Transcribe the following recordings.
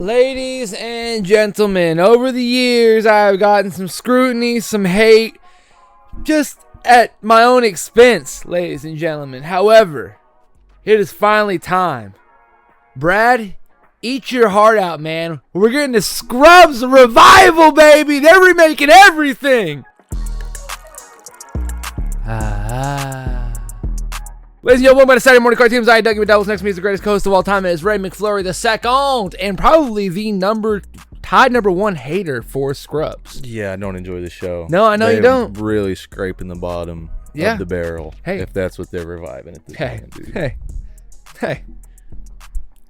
Ladies and gentlemen, over the years I've gotten some scrutiny, some hate, just at my own expense, ladies and gentlemen. However, it is finally time. Brad, eat your heart out, man. We're getting the Scrubs revival, baby. They're remaking everything. Ladies and gentlemen, welcome to Saturday Morning Cartoons. I, Dougie McDowell's next to me is the greatest host of all time. It is Ray McFlurry II, and probably the tied number one hater for Scrubs. Yeah, I don't enjoy the show. No, I know you don't. Really scraping the bottom of the barrel. Hey, if that's what they're reviving at this moment, dude. Hey.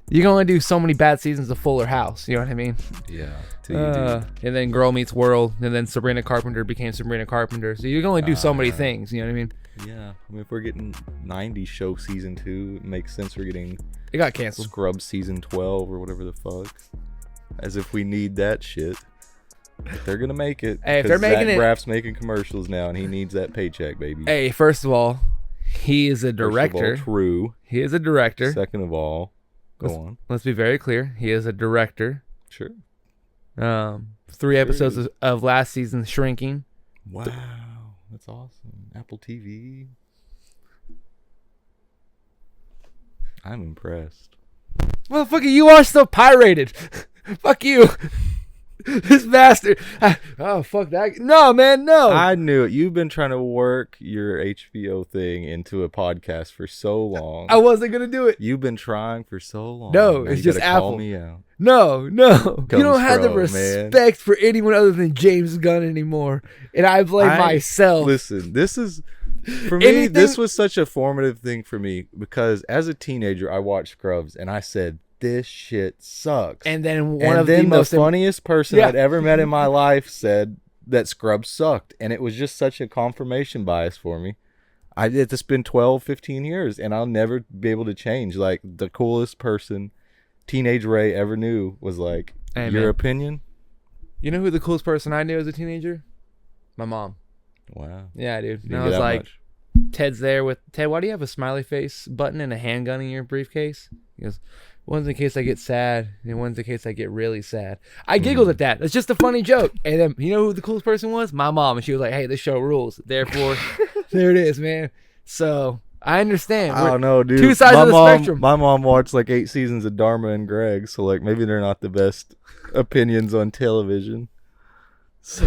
You can only do so many bad seasons of Fuller House. You know what I mean? Yeah. And then Girl Meets World, and then Sabrina Carpenter became Sabrina Carpenter. So you can only do so many things. You know what I mean? Yeah. I mean, if we're getting 90s show season 2, it makes sense we're getting it got canceled. Scrubs season 12 or whatever the fuck. As if we need that shit. But they're gonna make it. Hey, if they're making Zach it, Braff's making commercials now, and he needs that paycheck, baby. Hey, first of all, he is a director. First of all, true. He is a director. Second of all, go on. Let's be very clear. He is a director. Sure. 3 episodes of last season, Shrinking. Wow, that's awesome. Apple TV. I'm impressed. Motherfucker, you are so pirated. Fuck you. This bastard. Oh, fuck that. No, man, no. I knew it. You've been trying to work your HBO thing into a podcast for so long. I wasn't going to do it. You've been trying for so long. No, now it's just Apple. Call me out. No. You don't have the respect for anyone other than James Gunn anymore. And I blame myself. Listen, this is... For me, this was such a formative thing for me because as a teenager, I watched Scrubs and I said, this shit sucks. And then the funniest person I'd ever met in my life said that Scrubs sucked. And it was just such a confirmation bias for me. It's been 12, 15 years and I'll never be able to change. Like the coolest person Teenage Ray ever knew was like, hey, your opinion? You know who the coolest person I knew as a teenager? My mom. Wow. Yeah, dude. And I was like, Ted's there with Ted. Why do you have a smiley face button and a handgun in your briefcase? He goes, one's in case I get sad, and one's in case I get really sad. I giggled at that. It's just a funny joke. And then you know who the coolest person was? My mom, and she was like, "Hey, this show rules." Therefore, there it is, man. So I understand. I don't know, dude. Two sides of the spectrum. My mom watched like 8 seasons of Dharma and Greg, so like maybe they're not the best opinions on television.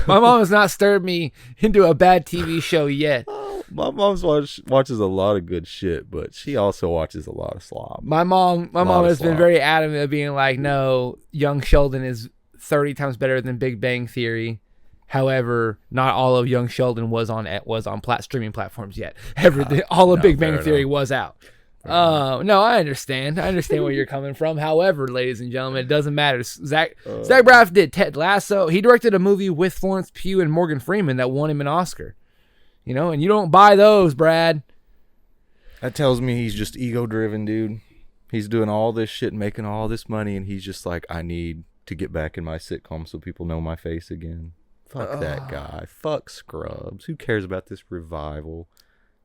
My mom has not stirred me into a bad TV show yet. My mom watches a lot of good shit, but she also watches a lot of slop. My mom has been very adamant of being like, no, Young Sheldon is 30 times better than Big Bang Theory. However, not all of Young Sheldon was on streaming platforms yet. All of Big Bang Theory was out. No, I understand. I understand where you're coming from. However, ladies and gentlemen, it doesn't matter. Zach Braff did Ted Lasso. He directed a movie with Florence Pugh and Morgan Freeman that won him an Oscar. You know, and you don't buy those, Brad. That tells me he's just ego-driven, dude. He's doing all this shit and making all this money, and he's just like, I need to get back in my sitcom so people know my face again. Fuck that guy. Fuck Scrubs. Who cares about this revival?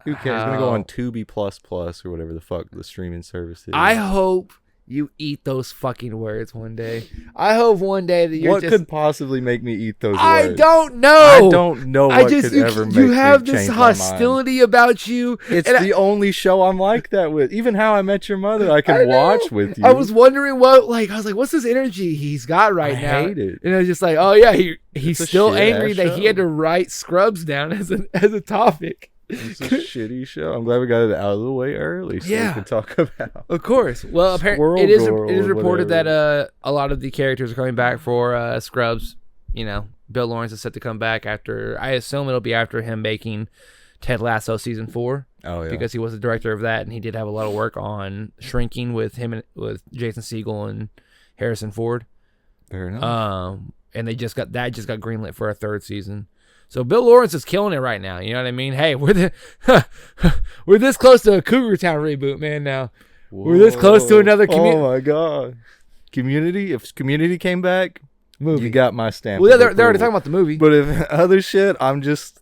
Who cares? It's going to go on Tubi++ or whatever the fuck the streaming service is. I hope you eat those fucking words one day. I hope one day that you're What could possibly make me eat those words? I don't know. I don't know what could ever make me change my mind. You have this hostility about you. It's the only show I'm like that with. Even How I Met Your Mother, I can watch with you. I was wondering what's this energy he's got right now? I hate it. And I was just like, oh yeah, he's still angry that he had to write Scrubs down as a topic. It's a shitty show. I'm glad we got it out of the way early so we can talk about. Of course. Well, apparently it is reported that a lot of the characters are coming back for Scrubs. You know, Bill Lawrence is set to come back after. I assume it'll be after him making Ted Lasso season 4. Oh yeah. Because he was the director of that, and he did have a lot of work on Shrinking with Jason Segel and Harrison Ford. Fair enough. And they just got greenlit for a 3rd season. So Bill Lawrence is killing it right now. You know what I mean? Hey, we're this close to a Cougar Town reboot, man. Now we're this close to another community. Oh my god, Community! If Community came back, movie, you got my stamp. Well, they're already talking about the movie. But if other shit, I'm just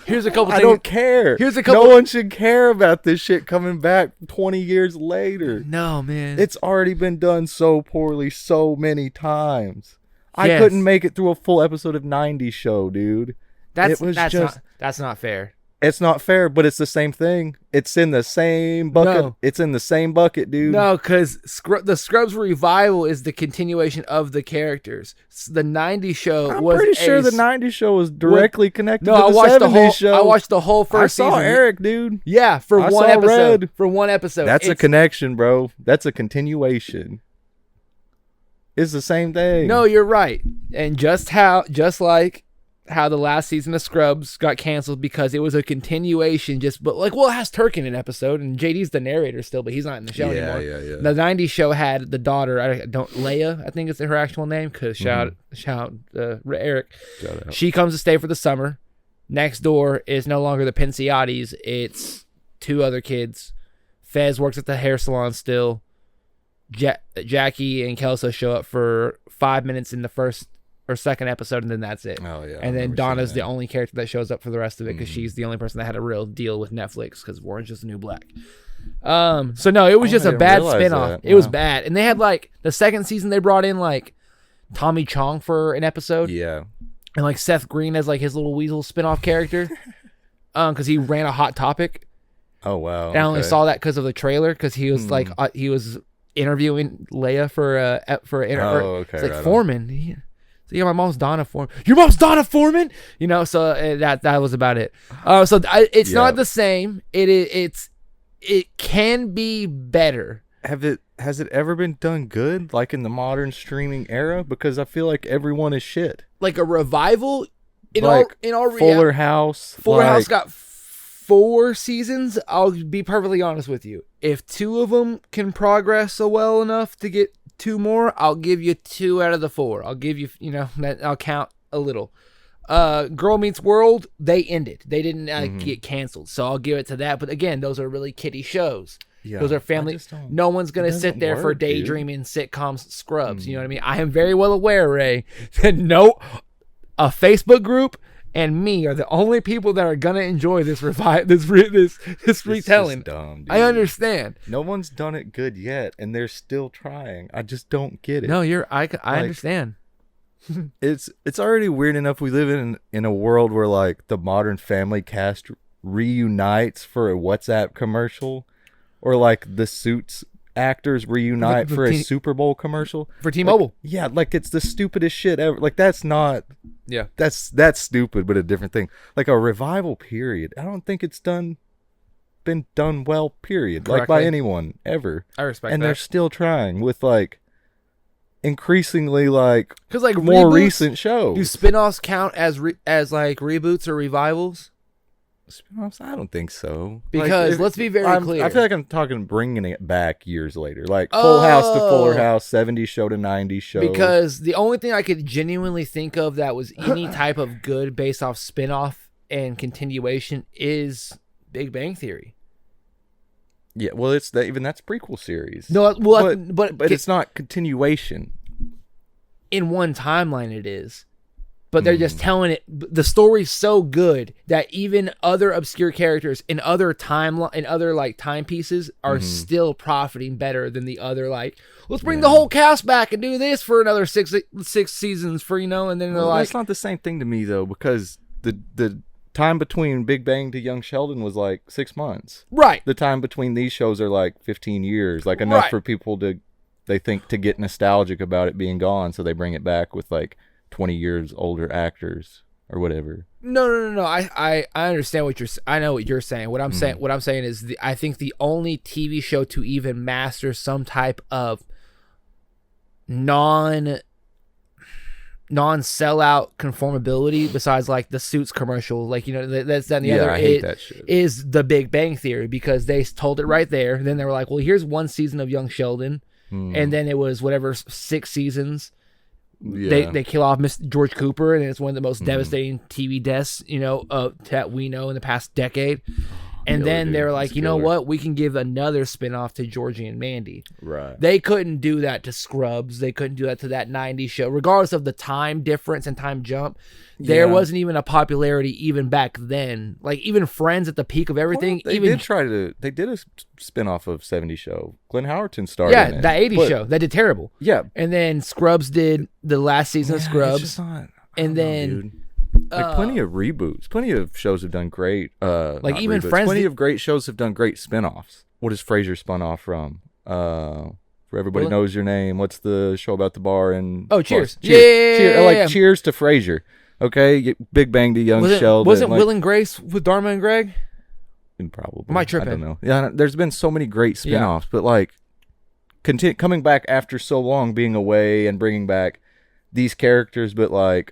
Here's a couple things. I don't care. Here's a couple. No one should care about this shit coming back 20 years later. No, man. It's already been done so poorly so many times. I Yes. couldn't make it through a full episode of 90s show, dude. That's not fair. It's not fair, but it's the same thing. It's in the same bucket. No. It's in the same bucket, dude. No, because the Scrubs revival is the continuation of the characters. The 90s show I'm was pretty sure the 90s show was directly connected No, to I the watched 70s show. I watched the whole first I saw season. Eric, dude. Yeah, for I one saw episode. Red. For one episode. That's a connection, bro. That's a continuation. It's the same thing. No, you're right. And just like how the last season of Scrubs got canceled because it was a continuation, it has Turk in an episode, and JD's the narrator still, but he's not in the show anymore. Yeah. The 90s show had the daughter, Leia, I think is her actual name, because shout out Eric. Shout out. She comes to stay for the summer. Next door is no longer the Pinciottis, it's two other kids. Fez works at the hair salon still. Jackie and Kelso show up for 5 minutes in the first or second episode, and then that's it. Oh yeah. And then Donna's the only character that shows up for the rest of it because she's the only person that had a real deal with Netflix because Orange is the New Black. So no, it was just a bad spinoff. It was bad, and they had the second season they brought in Tommy Chong for an episode. Yeah. And Seth Green as his little weasel spinoff character, because he ran a Hot Topic. Oh wow. And I only saw that because of the trailer because he was he was interviewing Leia for okay. It's Foreman. So yeah, my mom's Donna Foreman. Your mom's Donna Foreman, So that was about it. It's not the same. It can be better. Has it ever been done good, in the modern streaming era? Because I feel like everyone is shit. Like a revival in all Fuller House. Fuller House got 4 seasons. I'll be perfectly honest with you. If 2 of them can progress well enough to get 2 more, I'll give you 2 out of the 4. I'll give you, that I'll count a little. Girl Meets World, they ended. They didn't get canceled, so I'll give it to that. But again, those are really kiddie shows. Yeah, those are family. No one's gonna sit there for daydreaming sitcoms, Scrubs. You know what I mean? I am very well aware, Ray, that a Facebook group and me are the only people that are gonna enjoy this this retelling. Dumb, dude. I understand. No one's done it good yet, and they're still trying. I just don't get it. No, I understand. It's already weird enough we live in a world where the Modern Family cast reunites for a WhatsApp commercial, or the Suits actors reunite for a Super Bowl commercial for T-Mobile. Yeah, it's the stupidest shit ever. That's not. Yeah, that's stupid, but a different thing. A revival period. I don't think it's been done well. Period. Correctly. By anyone ever. I respect and that. They're still trying with increasingly because more reboots, recent shows. Do spinoffs count as reboots or revivals? Spinoffs? I don't think so. Because let's be very clear. I feel like I'm talking bringing it back years later, Full House to Fuller House, 70s show to 90s show. Because the only thing I could genuinely think of that was any type of good based off spinoff and continuation is Big Bang Theory. Yeah, well, that's prequel series. No, well, but it's not continuation. In one timeline, it is. But they're just telling it. The story's so good that even other obscure characters in other timepieces are still profiting better than the other. Let's bring the whole cast back and do this for another six seasons for and then they're that's not the same thing to me though, because the time between Big Bang to Young Sheldon was 6 months. Right. The time between these shows are 15 years, enough for people to get nostalgic about it being gone, so they bring it back with 20 years older actors or whatever. No. I understand what I know what you're saying. What I'm saying is I think the only TV show to even master some type of non-sellout conformability besides the Suits commercial, that's that and the other. I hate that shit. Is the Big Bang Theory, because they told it right there. Then they were well, here's 1 season of Young Sheldon, and then it was 6 seasons. Yeah. They kill off Mr. George Cooper, and it's one of the most devastating TV deaths, that we know in the past decade. And Yo, then dude, they were it's like, you know killer. what? We can give another spinoff to Georgie and Mandy. Right. They couldn't do that to Scrubs. They couldn't do that to that 90s show. Regardless of the time difference and time jump, there wasn't even a popularity even back then. Like, even Friends at the peak of everything. Well, they did a spinoff of 70 show. Glenn Howerton started in it. That 80s show. That did terrible. Yeah. And then Scrubs did the last season of It's Scrubs. just not, And then... dude. Like plenty of reboots, plenty of shows have done great. Like even reboots. Friends, plenty of great shows have done great spinoffs. What is Frasier spun off from? For Everybody Knows Your Name. What's the show about the bar and? Oh, Cheers! Cheers. Yeah, Cheers. Like Cheers to Frasier. Okay, Big Bang to Young Sheldon. Wasn't Will and Grace with Dharma and Greg? Probably. Am I tripping? I don't know. Yeah, there's been so many great spinoffs, but like, coming back after so long, being away and bringing back these characters, but like.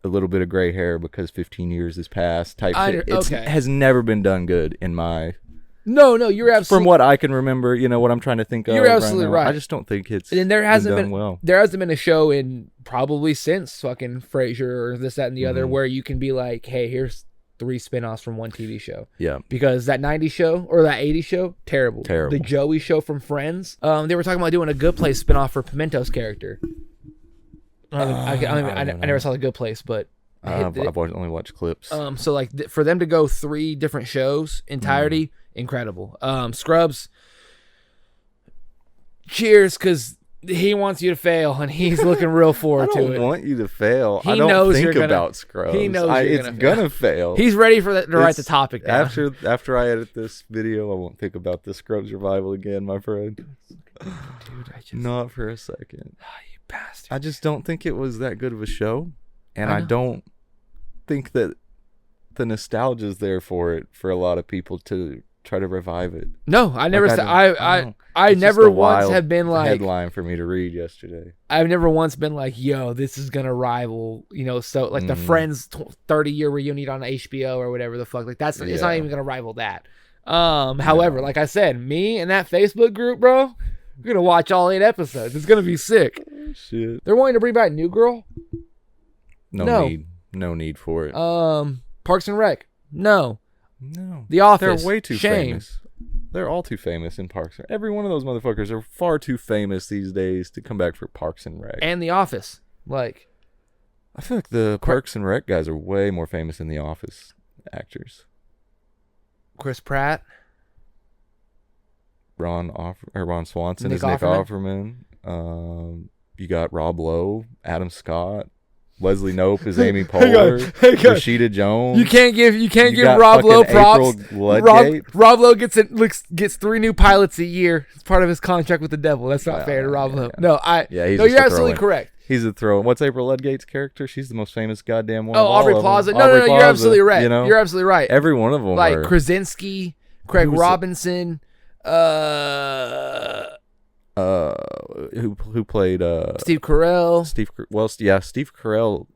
A little bit of gray hair because 15 years has passed type shit. It has never been done good in my... No, you're absolutely... From what I can remember, what I'm trying to think of. You're absolutely right. I just don't think it's and there hasn't been well. There hasn't been a show in probably since fucking Frasier or this, that, and the other where you can be like, hey, here's 3 spinoffs from one TV show. Yeah. Because that 90s show or that 80s show, terrible. The Joey show from Friends. They were talking about doing a Good Place spinoff for Pimento's character. I never saw The Good Place, but I've only watched clips. So like for them to go 3 different shows entirety, incredible. Scrubs, cheers, because he wants you to fail and he's looking real forward to it. I don't want you to fail. He I don't knows think you're about Scrubs. He knows it's gonna fail. He's ready for to write the topic down. After I edit this video, I won't think about the Scrubs revival again, my friend. Dude, not for a second. You bastard. I just don't think it was that good of a show, and I don't think that the nostalgia is there for it for a lot of people to try to revive it. No, I never said. I never once have been like headline for me to read yesterday. I've never once been like, yo, this is gonna rival, so like the Friends 30-year reunion on HBO or whatever the fuck. Like it's not even gonna rival that. However, like I said, me and that Facebook group, bro, we're gonna watch all 8 episodes. It's gonna be sick. Shit. They're wanting to bring back New Girl. No need for it. Parks and Rec. No. The Office. They're way too famous. They're all too famous in Parks. Every one of those motherfuckers are far too famous these days to come back for Parks and Rec. And The Office. Like, I feel like the Parks and Rec guys are way more famous than The Office actors. Chris Pratt. Ron Swanson Nick is Nick Offerman. You got Rob Lowe, Adam Scott, Leslie Knope is Amy Poehler, Rashida Jones. You can't give Rob Lowe props. Rob Lowe gets 3 new pilots a year. It's part of his contract with the devil. That's not fair to Rob Lowe. No, you're absolutely correct. He's a throw. What's April Ludgate's character? She's the most famous goddamn one. Aubrey Plaza. No, you're absolutely right. You're absolutely right. Every one of them. Like Krasinski, Craig Robinson. Who played Steve Carell. Steve Carell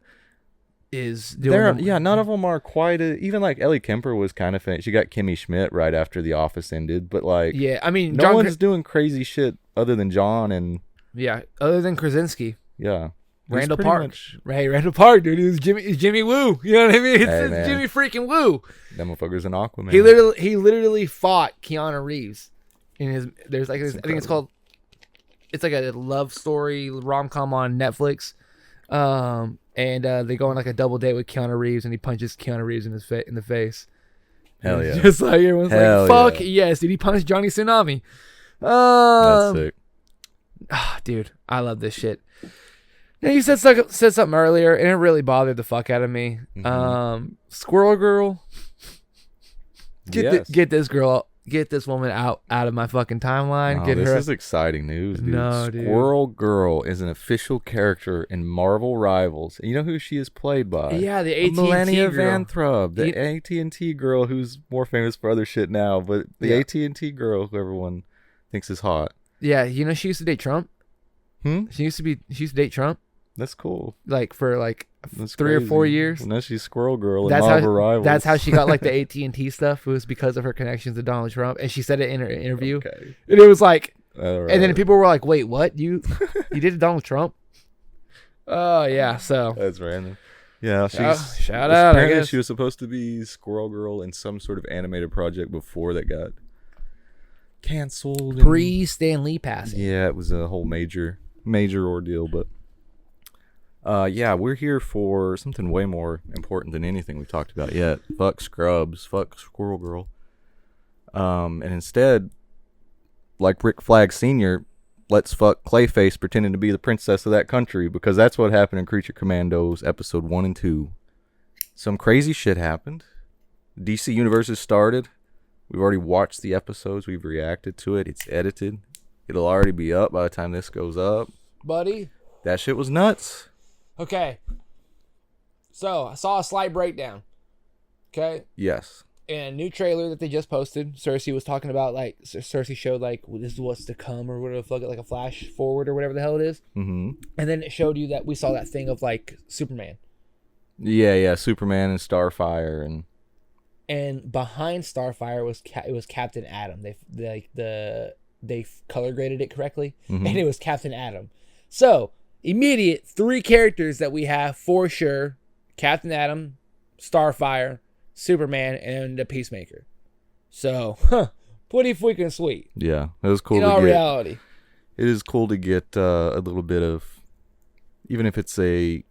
is doing none of them are quite even like Ellie Kemper was kind of famous. She got Kimmy Schmidt right after The Office ended, but like I mean no one's doing crazy shit other than John and other than Krasinski. Randall Park. Hey, Randall Park, dude. He's Jimmy Woo. You know what I mean? It's Jimmy freaking Woo. That motherfucker's an Aquaman. He literally fought Keanu Reeves in his. There's like I think it's called. It's like a love story rom-com on Netflix, and they go on like a double date with Keanu Reeves, and he punches Keanu Reeves in the face. Hell yeah! Just like everyone's like, "Fuck yes, dude!" He punched Johnny Tsunami. That's sick. Dude, I love this shit. Now you said something earlier, and it really bothered the fuck out of me. Squirrel Girl, get this girl. Get this woman out of my fucking timeline. This is exciting news, dude. No, dude. Squirrel Girl is an official character in Marvel Rivals. And you know who she is played by? Yeah, the AT&T Melania girl. Van Thrub, the AT&T girl who's more famous for other shit now, but the AT&T girl who everyone thinks is hot. Yeah, she used to date Trump. She used to date Trump. That's cool. Like for like 3 or 4 years. Well, now she's Squirrel Girl in Marvel Rivals. That's how she got like the AT&T stuff. It was because of her connections to Donald Trump, and she said it in her interview. Okay. And it was like, and then people were like, "Wait, what? You did Donald Trump?" Oh yeah. So that's random. Yeah, shout out, I apparently guess. she was supposed to be Squirrel Girl in some sort of animated project before that got canceled. Pre-Stan Lee passing. Yeah, it was a whole major ordeal, but yeah, we're here for something way more important than anything we talked about yet. Fuck Scrubs, fuck Squirrel Girl. And instead, like Rick Flag Sr., let's fuck Clayface pretending to be the princess of that country, because that's what happened in Creature Commandos episode 1 and 2. Some crazy shit happened. DC Universe started. We've already watched the episodes. We've reacted to it. It's edited. It'll already be up by the time this goes up. Buddy. That shit was nuts. Okay. So, I saw a slight breakdown. Okay? Yes. In a new trailer that they just posted, Cersei was talking about, like, Cersei showed, like, this is what's to come, or whatever the fuck, like a flash forward or whatever the hell it is. Mm-hmm. And then it showed you that we saw that thing of, like, Superman. Yeah, Superman and Starfire And behind Starfire was Captain Atom. They color graded it correctly, and it was Captain Atom. So, immediate 3 characters that we have for sure: Captain Atom, Starfire, Superman, and the Peacemaker. So, pretty freaking sweet. Yeah, it was cool. In all reality, it is cool to get a little bit of, even if it's a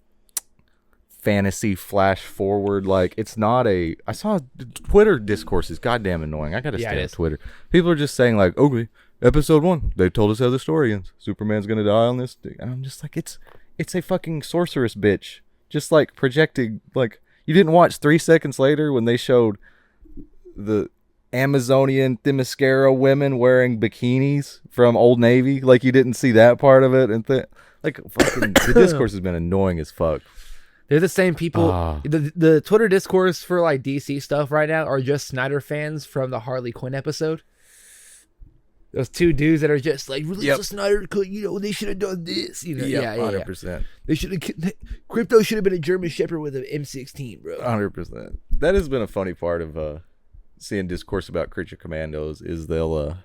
fantasy flash forward. Like, it's not a. I saw Twitter discourse is goddamn annoying. I gotta stay on Twitter. People are just saying like, okay, episode 1, they told us how the story ends. Superman's gonna die on this thing. And I'm just like, it's a fucking sorceress bitch, just like projecting. Like, you didn't watch 3 seconds later when they showed the Amazonian Themyscira women wearing bikinis from Old Navy. Like, you didn't see that part of it, and like fucking the discourse has been annoying as fuck. they're the same people. The Twitter discourse for like DC stuff right now are just Snyder fans from the Harley Quinn episode. Those 2 dudes that are just like, release the Snyder Cut, they should have done this. Yeah, 100%. They should have. Crypto should have been a German Shepherd with an M16, bro. 100%. That has been a funny part of seeing discourse about Creature Commandos. Is they'll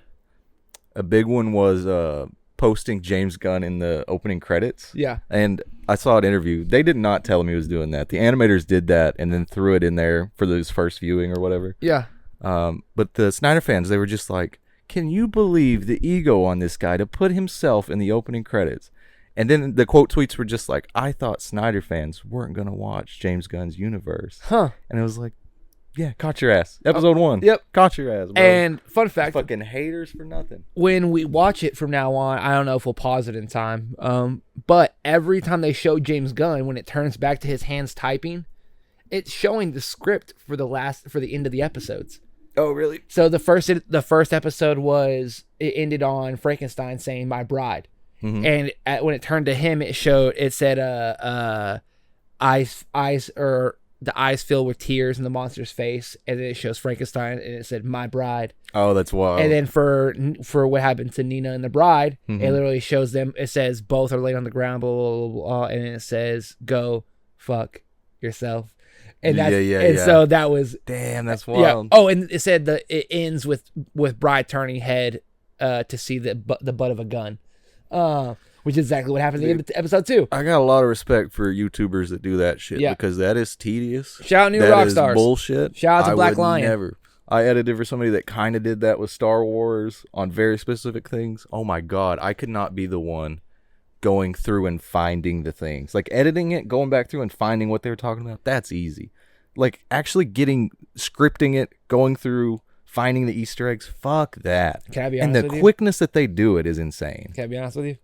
a big one was posting James Gunn in the opening credits. Yeah, and I saw an interview. They did not tell him he was doing that. The animators did that and then threw it in there for his first viewing or whatever. Yeah. But the Snyder fans, they were just like, can you believe the ego on this guy to put himself in the opening credits? And then the quote tweets were just like, I thought Snyder fans weren't going to watch James Gunn's universe. Huh. And it was like, yeah, caught your ass. Episode 1. Yep. Caught your ass, bro. And fun fact. Fucking haters for nothing. When we watch it from now on, I don't know if we'll pause it in time. But every time they show James Gunn, when it turns back to his hands typing, it's showing the script for the end of the episodes. Oh, really? So the first episode it ended on Frankenstein saying "my bride," and when it turned to him, it said eyes or the eyes filled with tears in the monster's face, and then it shows Frankenstein and it said "my bride." Oh, that's wild. And then for what happened to Nina and the bride, it literally shows them. It says both are laid on the ground, blah blah blah, blah, and then it says "go fuck yourself." And that's so that was damn. That's wild. Yeah. Oh, and it said that it ends with bride turning head to see the butt of a gun, which is exactly what happened in episode 2. I got a lot of respect for YouTubers that do that shit because that is tedious. Shout out New Rockstars. Bullshit. Shout out to Black Lion. I edited for somebody that kind of did that with Star Wars on very specific things. Oh my god, I could not be the one going through and finding the things. Like editing it, going back through and finding what they were talking about, that's easy. Like actually scripting it, going through, finding the Easter eggs, fuck that. Can I be honest with you? And the quickness that they do it is insane. Can I be honest with you?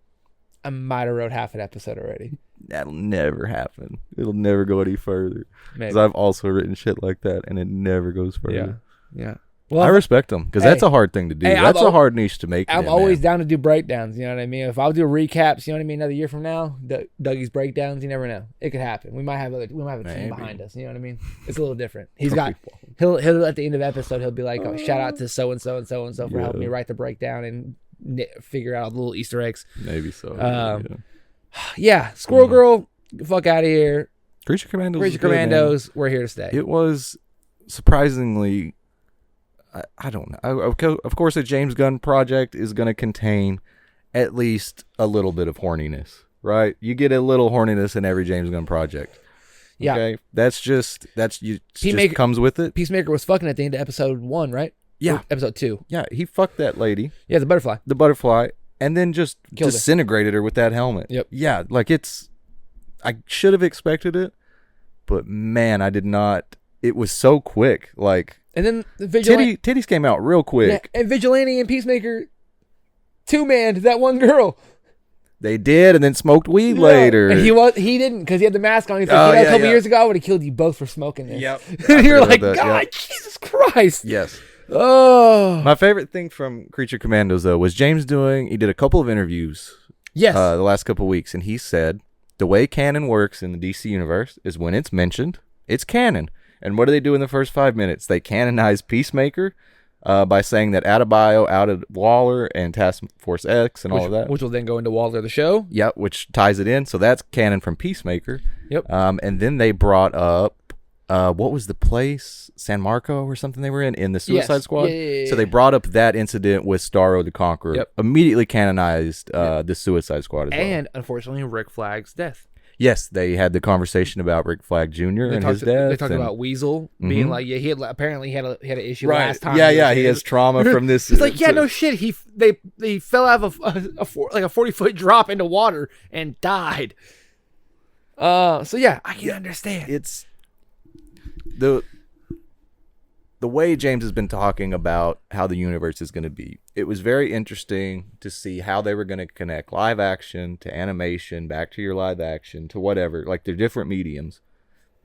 I might have wrote half an episode already. That'll never happen. It'll never go any further. Because I've also written shit like that, and it never goes further. Yeah. Well, I respect them because that's a hard thing to do. That's a hard niche to make. I'm always down to do breakdowns. You know what I mean? If I'll do recaps, you know what I mean. Another year from now, Dougie's breakdowns. You never know. It could happen. We might have a team behind us. You know what I mean? It's a little different. He'll at the end of the episode he'll be like, oh, shout out to so and so and so and so for helping me write the breakdown and figure out all the little Easter eggs. Maybe so. Squirrel Girl, fuck out of here. Creature Commandos. Commandos. We're here to stay. It was surprisingly. I don't know. Of course, a James Gunn project is going to contain at least a little bit of horniness, right? You get a little horniness in every James Gunn project. Yeah. Okay, that's you. Peacemaker Just comes with it. Peacemaker was fucking at the end of episode 1, right? Yeah. Or episode 2. Yeah, he fucked that lady, Yeah, the butterfly. and then just Killed her. disintegrated her with that helmet. Yep. Yeah, like I should have expected it, but man, I did not. It was so quick. Like, And then the Vigilante. titties came out real quick. Yeah, and Vigilante and Peacemaker two-manned that one girl. They did, and then smoked weed Yeah. later. And he didn't because he had the mask on. He's like, Oh, you know, yeah, a couple yeah. years ago, I would have killed you both for smoking this. Yep. And you're I forgot like, about that, God, yep. Jesus Christ. Yes. Oh. My favorite thing from Creature Commandos, though, was James he did a couple of interviews Yes. the last couple of weeks, and he said the way canon works in the DC universe is when it's mentioned, it's canon. And what do they do in the first 5 minutes? They canonize Peacemaker by saying that Adebayo outed Waller and Task Force X and all of that. Which will then go into Waller the show. Yep, which ties it in. So that's canon from Peacemaker. Yep. And then they brought up, what was the place? San Marco or something they were in the Suicide Yes. Squad? Yeah. So they brought up that incident with Starro the Conqueror. Yep. Immediately canonized the Suicide Squad as well. And unfortunately, Rick Flag's death. Yes, they had the conversation about Rick Flag Jr. and his death. They talked about Weasel being like, yeah, he had apparently had an issue right. last time. Yeah, he has trauma from this. It's like, yeah, no shit. They fell out of a 40-foot drop into water and died. So yeah, I can understand. It's the way James has been talking about how the universe is going to be. It was very interesting to see how they were going to connect live action to animation, back to your live action to whatever, like they're different mediums.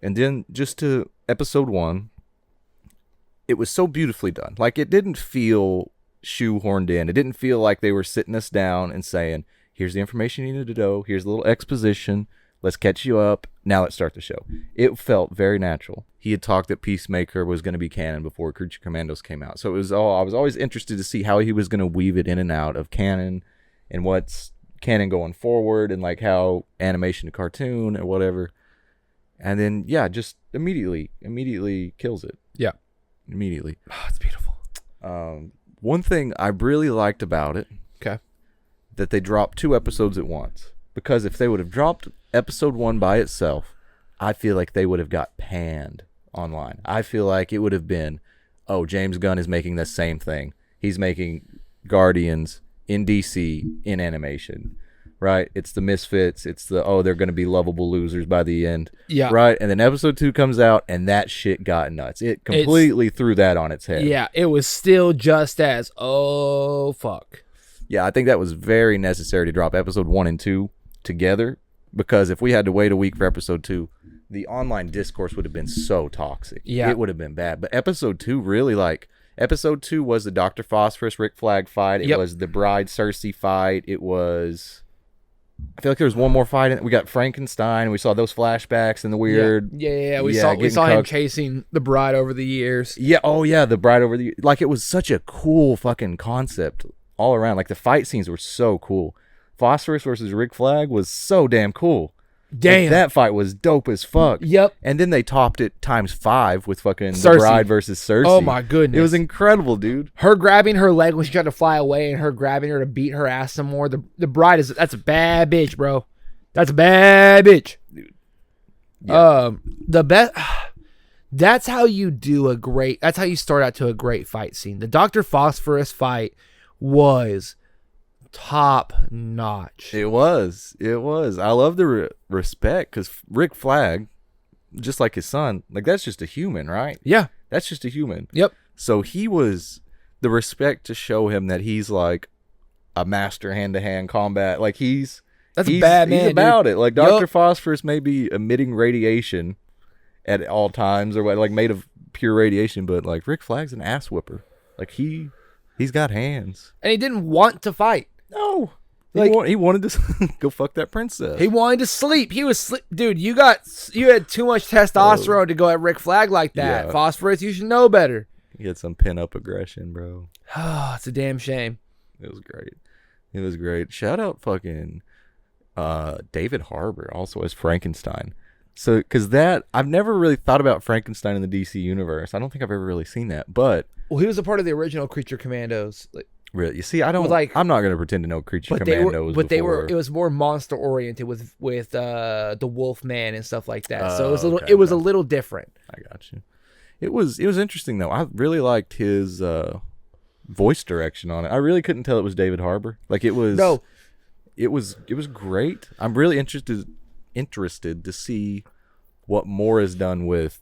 And then just to episode 1, it was so beautifully done. Like, it didn't feel shoehorned in. It didn't feel like they were sitting us down and saying, here's the information you need to know. Here's a little exposition. Let's catch you up. Now let's start the show. It felt very natural. He had talked that Peacemaker was going to be canon before Creature Commandos came out. So I was always interested to see how he was going to weave it in and out of canon and what's canon going forward and like how animation to cartoon or whatever. And then, yeah, just immediately kills it. Yeah. Immediately. Oh, it's beautiful. One thing I really liked about it, Okay. that they dropped 2 episodes at once. Because if they would have dropped episode 1 by itself, I feel like they would have got panned online. I feel like it would have been, oh, James Gunn is making the same thing. He's making Guardians in DC in animation, right? It's the Misfits. It's the, they're going to be lovable losers by the end. Yeah. Right? And then episode 2 comes out, and that shit got nuts. It completely threw that on its head. Yeah, it was still just as, oh, fuck. Yeah, I think that was very necessary to drop episode 1 and 2 together, because if we had to wait a week for episode 2, the online discourse would have been so toxic. Yeah. It would have been bad. But episode 2 really, like, episode 2 was the Dr. Phosphorus Rick Flag fight. It was the Bride Cersei fight. It was, I feel like there was one more fight. We got Frankenstein. We saw those flashbacks and the weird. Yeah. We saw him chasing the bride over the years. Yeah. Oh yeah. The bride over the, like, it was such a cool fucking concept all around. Like, the fight scenes were so cool. Phosphorus versus Rick Flag was so damn cool. Damn. Like, that fight was dope as fuck. Yep. And then they topped it ×5 with fucking Cersei. The Bride versus Cersei. Oh my goodness. It was incredible, dude. Her grabbing her leg when she tried to fly away and her grabbing her to beat her ass some more. The bride that's a bad bitch, bro. That's a bad bitch. Dude. Yeah. The best. That's how you that's how you start out to a great fight scene. The Dr. Phosphorus fight was top notch. It was. I love the respect, because Rick Flag, just like his son, like, that's just a human, right? Yeah. That's just a human. Yep. So he was, the respect to show him that he's like a master hand-to-hand combat. Like, he's a bad man. He's about dude. it. Like, Dr. Phosphorus may be emitting radiation at all times, or like made of pure radiation, but like, Rick Flag's an ass whipper. Like, he's got hands. And he didn't want to fight. No. Like, he wanted to go fuck that princess. He wanted to sleep. He was dude, you had too much testosterone to go at Rick Flag like that. Yeah. Phosphorus, you should know better. He had some pin-up aggression, bro. Oh, it's a damn shame. It was great. Shout out fucking David Harbour also as Frankenstein. So, because I've never really thought about Frankenstein in the DC universe. I don't think I've ever really seen that, but Well, he was a part of the original Creature Commandos. Really? You see, I don't. Like, I'm not gonna pretend to know Creature but Commandos. they were. It was more monster oriented with the Wolf Man and stuff like that. So it was a little. Okay, It was a little different. I got you. It was interesting though. I really liked his voice direction on it. I really couldn't tell it was David Harbour. Like it was. No. It was great. I'm really interested to see what Moore has done with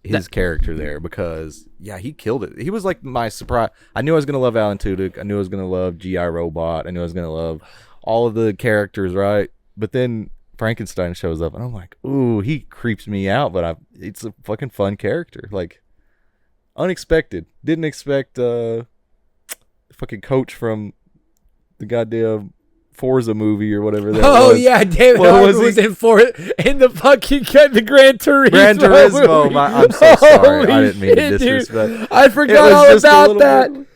his character there, because he killed it. He was like my surprise. I knew I was gonna love Alan Tudyk. I knew I was gonna love GI Robot. I knew I was gonna love all of the characters, right? But then Frankenstein shows up, and I'm like, ooh, he creeps me out. But it's a fucking fun character. Like unexpected. Didn't expect fucking coach from the goddamn Forza movie or whatever that was. Oh yeah, David Harbour was in the fucking the Gran Turismo. I'm so sorry. I didn't mean to disrespect. Dude. I forgot all about that.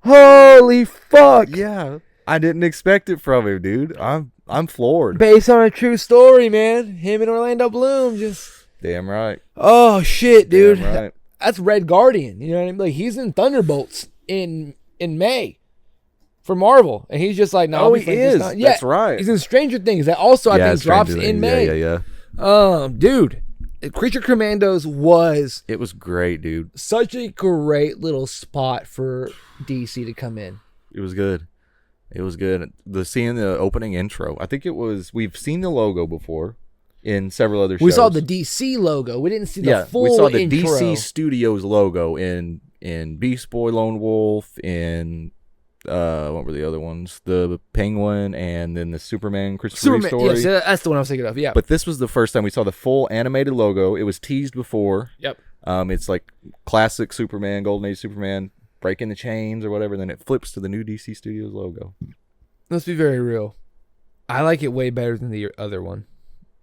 Holy fuck. Yeah. I didn't expect it from him, dude. I'm floored. Based on a true story, man. Him and Orlando Bloom just damn right. Oh shit, dude. Damn right. That's Red Guardian. You know what I mean? Like he's in Thunderbolts in May. For Marvel, and he's just like, no. Oh, he is. That's right. He's in Stranger Things. That also I think drops in May. Yeah. Dude, Creature Commandos was. It was great, dude. Such a great little spot for DC to come in. It was good. Seeing the opening intro. I think it was. We've seen the logo before in several other shows. We saw the DC logo. We didn't see the full. We saw the intro. DC Studios logo in Beast Boy, Lone Wolf, in. What were the other ones? The Penguin and then the Superman Christopher Reeve story. Yes, that's the one I was thinking of. Yeah. But this was the first time we saw the full animated logo. It was teased before. Yep. It's like classic Superman, Golden Age Superman, breaking the chains or whatever. Then it flips to the new DC Studios logo. Let's be very real. I like it way better than the other one.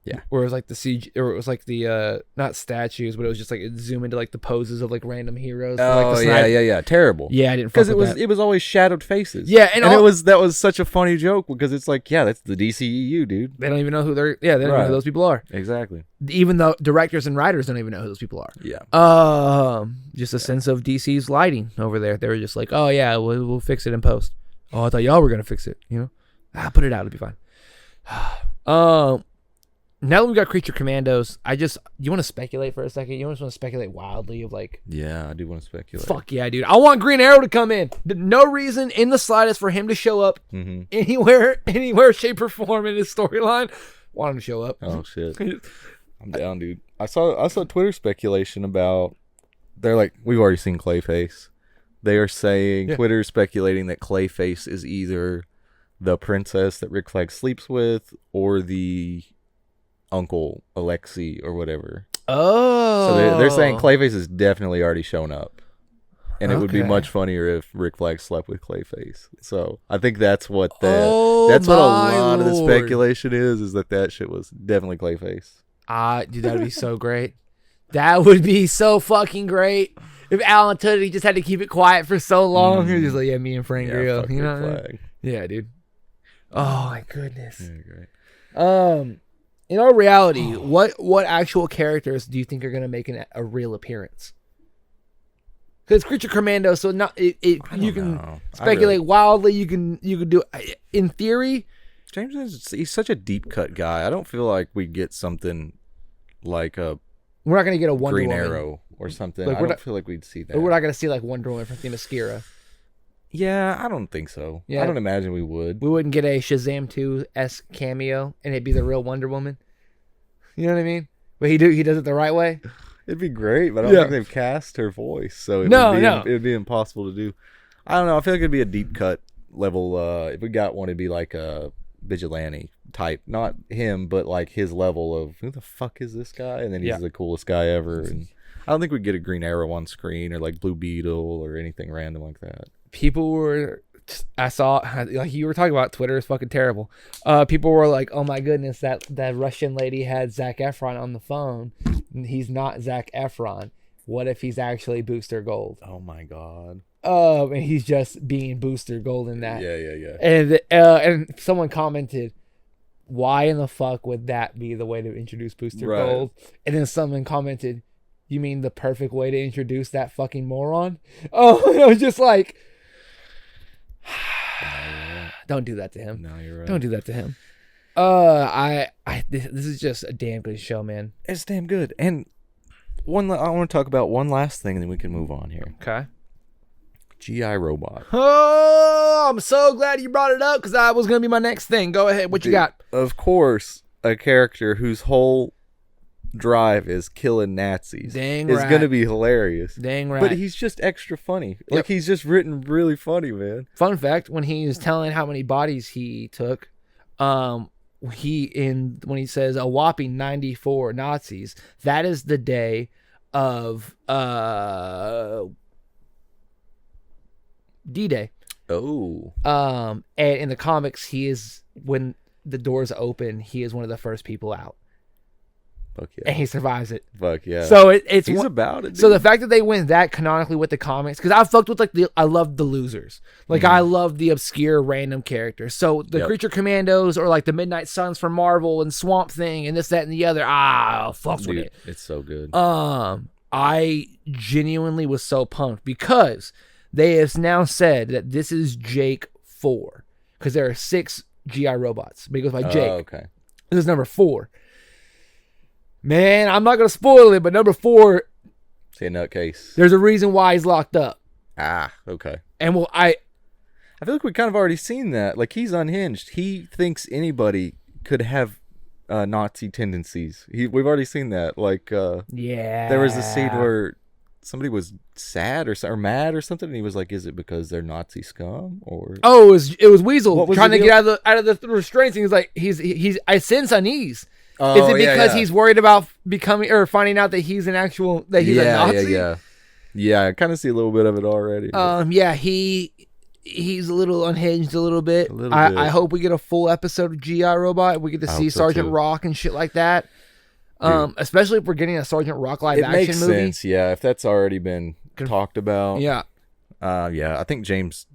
Yeah. Where it was like the CG, or it was like the not statues, but it was just like it zoom into like the poses of like random heroes. Oh like yeah. Terrible. Yeah, I didn't because it was always shadowed faces. Yeah, and that was such a funny joke because it's like that's the DCEU, dude. They don't even know who they don't know who those people are. Exactly. Even though directors and writers don't even know who those people are. Yeah. Just a sense of DC's lighting over there. They were just like, oh yeah, we'll fix it in post. Oh, I thought y'all were gonna fix it. You know, put it out. It'll be fine. Now that we've got Creature Commandos, you want to speculate for a second? You just want to speculate wildly of like... Yeah, I do want to speculate. Fuck yeah, dude. I want Green Arrow to come in. No reason in the slightest for him to show up anywhere, shape, or form in his storyline. Want him to show up. Oh, shit. I'm down, dude. I saw Twitter speculation about... They're like, we've already seen Clayface. They are saying, Twitter is speculating that Clayface is either the princess that Rick Flag sleeps with or the... Uncle Alexi or whatever. Oh, so they're saying Clayface has definitely already shown up, and it would be much funnier if Rick Flag slept with Clayface. So I think that's what that's what a lot of the speculation is that shit was definitely Clayface. Dude, that'd be so great. That would be so fucking great if Alan Tudyk just had to keep it quiet for so long. He was just like, me and Frank Grillo, you know what I mean? Yeah, dude. Oh my goodness. Yeah, great. In all reality, what actual characters do you think are going to make a real appearance? Because Creature Commando, so you can speculate wildly. You can do in theory. James he's such a deep cut guy. I don't feel like we get something like we're not going to get a Wonder Green Woman. Arrow or something. I don't feel like we'd see that. We're not going to see like Wonder Woman from Themyscira. Yeah, I don't think so. Yeah. I don't imagine we would. We wouldn't get a Shazam 2-esque cameo, and it'd be the real Wonder Woman. You know what I mean? But he does it the right way. It'd be great, but I don't think they've cast her voice, so it would be impossible to do. I don't know. I feel like it'd be a deep cut level. If we got one, it'd be like a vigilante type, not him, but like his level of who the fuck is this guy, and then he's the coolest guy ever. And I don't think we'd get a Green Arrow on screen or like Blue Beetle or anything random like that. People were, I saw, like you were talking about, Twitter is fucking terrible. People were like, oh my goodness, that Russian lady had Zac Efron on the phone. He's not Zac Efron. What if he's actually Booster Gold? Oh my God. And he's just being Booster Gold in that. Yeah. And someone commented, why in the fuck would that be the way to introduce Booster Gold? And then someone commented, you mean the perfect way to introduce that fucking moron? Oh, and I was just like, Don't do that to him. No, you're right. Don't do that to him. This is just a damn good show, man. It's damn good. And I want to talk about one last thing, and then we can move on here. Okay. G.I. Robot. Oh, I'm so glad you brought it up because that was going to be my next thing. Go ahead. What you got? Of course, a character whose whole drive is killing Nazis. Dang is right. going to be hilarious. Dang right. But he's just extra funny. Like, he's just written really funny, man. Fun fact, when he's telling how many bodies he took, when he says a whopping 94 Nazis, that is the day of D-Day. Oh. And in the comics, he is, when the doors open, he is one of the first people out. Fuck yeah. And he survives it. Fuck yeah. So it's he's about it, dude. So the fact that they went that canonically with the comics, because I fucked with I love the losers. Like I love the obscure random characters. So the Creature Commandos or like the Midnight Suns from Marvel and Swamp Thing and this, that, and the other. Fucked with it. It's so good. I genuinely was so pumped because they have now said that this is Jake 4 because there are 6 GI robots, but he goes by Jake. Okay. This is number 4. Man, I'm not gonna spoil it, but number 4, see a nutcase. there's a reason why he's locked up. Okay. And I feel like we kind of already seen that. Like, he's unhinged. He thinks anybody could have Nazi tendencies. We've already seen that. Like, yeah, there was a scene where somebody was sad or mad or something, and he was like, "Is it because they're Nazi scum?" Or it was Weasel trying to get out of the restraints. And he's like, I sense unease. Is it because he's worried about becoming or finding out that he's a Nazi? Yeah. I kind of see a little bit of it already. He's a little unhinged a little bit. I hope we get a full episode of GI Robot. We get to see Sergeant Rock and shit like that. Especially if we're getting a Sergeant Rock live action movie. It makes sense, yeah. If that's already been talked about. Yeah. I think James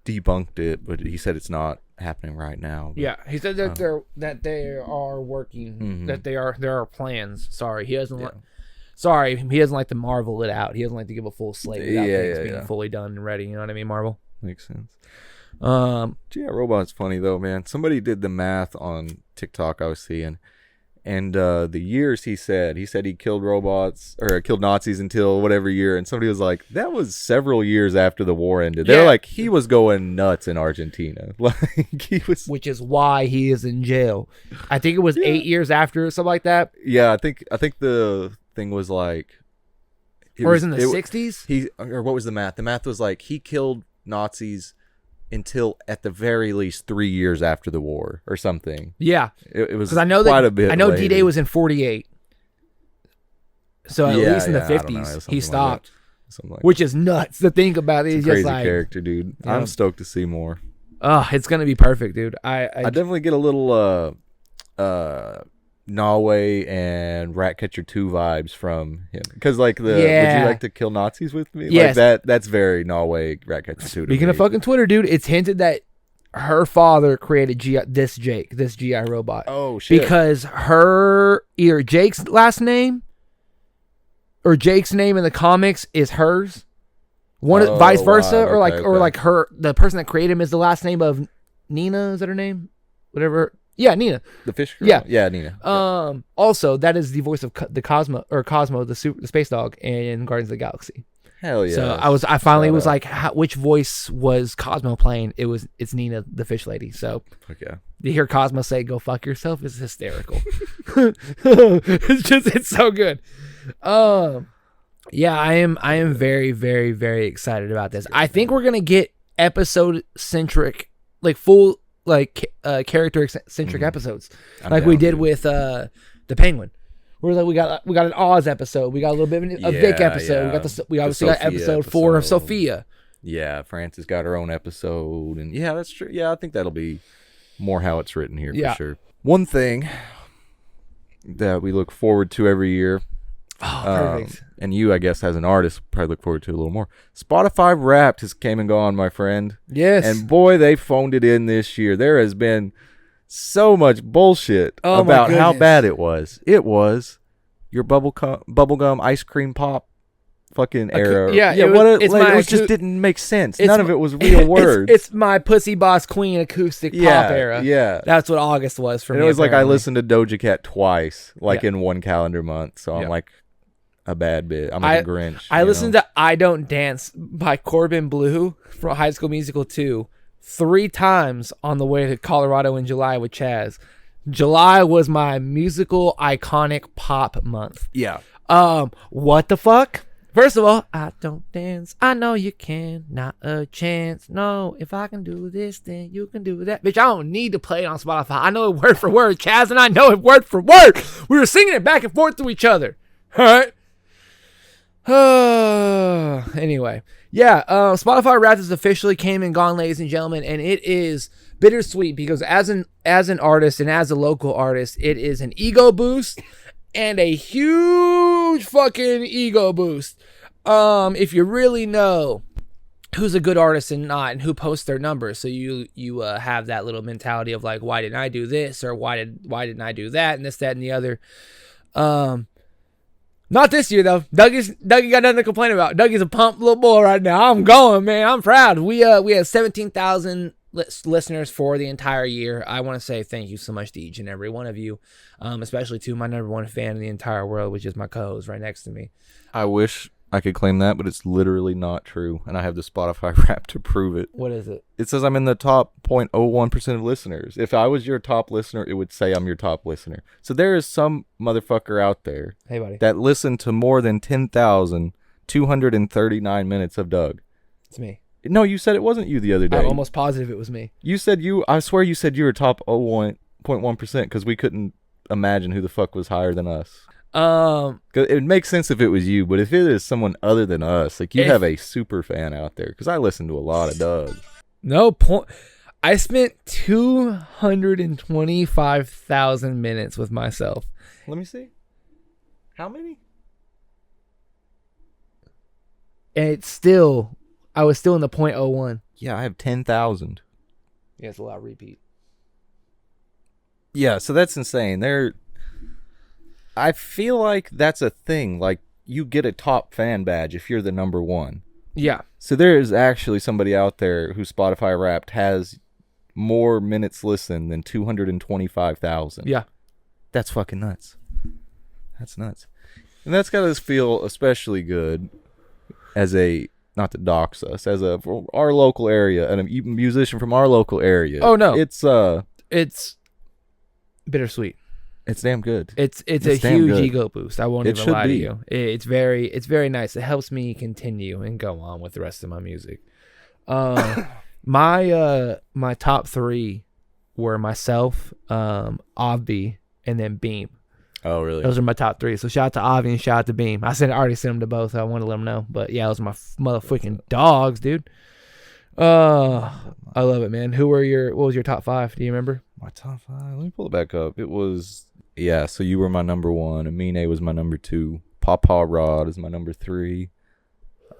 debunked it, but he said it's not happening right now. But, yeah, he said that they are working, that there are plans. Sorry, he doesn't like to Marvel it out. He doesn't like to give a full slate without things being fully done and ready. You know what I mean, Marvel? Makes sense. GI Robot's funny though, man. Somebody did the math on TikTok I was seeing. And the years he said he killed robots or killed Nazis until whatever year, and somebody was like, that was several years after the war ended. They're like, he was going nuts in Argentina, like he was, which is why he is in jail. I think it was 8 years after, something like that. Yeah, I think the thing was like, it was in the 60s. Or what was the math? The math was like he killed Nazis until at the very least 3 years after the war or something. Yeah, it was because I know quite a bit. I know later. D-Day was in 48, so at least in the 50s he stopped, which is nuts to think about. He's crazy just like character, dude. I'm stoked to see more. Oh, it's gonna be perfect, dude. I definitely get a little Norway and Ratcatcher 2 vibes from him, because like would you like to kill Nazis with me? Yes. Like that's very Norway Ratcatcher 2. Speaking of fucking Twitter, dude, it's hinted that her father created this GI robot. Oh shit! Because either Jake's last name or Jake's name in the comics is hers. Vice versa, wow. or like the person that created him is the last name of Nina. Is that her name? Whatever. Yeah, Nina. The fish girl? Yeah, Nina. Also, that is the voice of the Cosmo, the space dog in Guardians of the Galaxy. Hell yeah. So I finally was like, which voice was Cosmo playing? It's Nina, the fish lady. So okay. To hear Cosmo say "Go fuck yourself" is hysterical. It's so good. Yeah, I am very, very, very excited about this. I think we're gonna get episode centric, like full. Like character centric episodes, like we did with the Penguin. We're like we got an Oz episode, we got a little bit of a Vic episode. We obviously got episode 4 of Sophia. Yeah, Frances got her own episode, and yeah, that's true. Yeah, I think that'll be more how it's written here for sure. One thing that we look forward to every year. Perfect. And you, I guess, as an artist, probably look forward to it a little more. Spotify Wrapped has came and gone, my friend. Yes. And boy, they phoned it in this year. There has been so much bullshit about how bad it was. It was your bubblegum ice cream pop fucking era. Yeah, it just didn't make sense. None of it was real words. It's my Pussy Boss Queen acoustic pop era. Yeah. That's what August was for me. It was apparently. like I listened to Doja Cat twice, in one calendar month. So I'm like a bad bitch. I'm like a Grinch. I listened to I Don't Dance by Corbin Bleu from High School Musical 2 3 times on the way to Colorado in July with Chaz. July was my musical iconic pop month. Yeah. What the fuck? First of all, I don't dance. I know you can. Not a chance. No, if I can do this, then you can do that. Bitch, I don't need to play it on Spotify. I know it word for word. Chaz and I know it word for word. We were singing it back and forth to each other. All right. Anyway, Spotify Wrapped has officially came and gone, ladies and gentlemen, and it is bittersweet because as an artist and as a local artist, it is an ego boost and a huge fucking ego boost. If you really know who's a good artist and not, and who posts their numbers, so you have that little mentality of like, why didn't I do this, or why didn't I do that, and this, that, and the other. Not this year though. Dougie got nothing to complain about. Dougie's a pumped little boy right now. I'm going, man. I'm proud. We had 17,000 listeners for the entire year. I want to say thank you so much to each and every one of you, especially to my number one fan in the entire world, which is my co-host right next to me. I wish I could claim that, but it's literally not true, and I have the Spotify Wrapped to prove it. What is it? It says I'm in the top 0.01% of listeners. If I was your top listener, it would say I'm your top listener. So there is some motherfucker out there, hey buddy, that listened to more than 10,239 minutes of Doug. It's me. No, you said it wasn't you the other day. I'm almost positive it was me. You said I swear you said you were top 0.1% because we couldn't imagine who the fuck was higher than us. 'Cause it would make sense if it was you, but if it is someone other than us, like you have a super fan out there. Because I listen to a lot of Doug. No point. I spent 225,000 minutes with myself. Let me see. How many? And I was still in the 0.01. Yeah, I have 10,000. Yeah, it's a lot of repeat. Yeah, so that's insane. I feel like that's a thing. Like, you get a top fan badge if you're the number one. Yeah. So there is actually somebody out there who Spotify Wrapped has more minutes listened than 225,000. Yeah. That's fucking nuts. That's nuts. And that's got us feel especially good as not to dox us, from our local area, and a musician from our local area. Oh, no. It's bittersweet. It's damn good. It's a huge ego boost. I won't even lie to you. It's very nice. It helps me continue and go on with the rest of my music. My top 3 were myself, Avby, and then Beam. Oh, really? Those are my top 3. So shout out to Avi and shout out to Beam. I already sent them to both. So I want to let them know. But yeah, those are my motherfucking dogs, dude. I love it, man. What was your top 5? Do you remember? My top 5? Let me pull it back up. It was, so you were my number 1. Amine was my number 2. Pawpaw Rod is my number 3.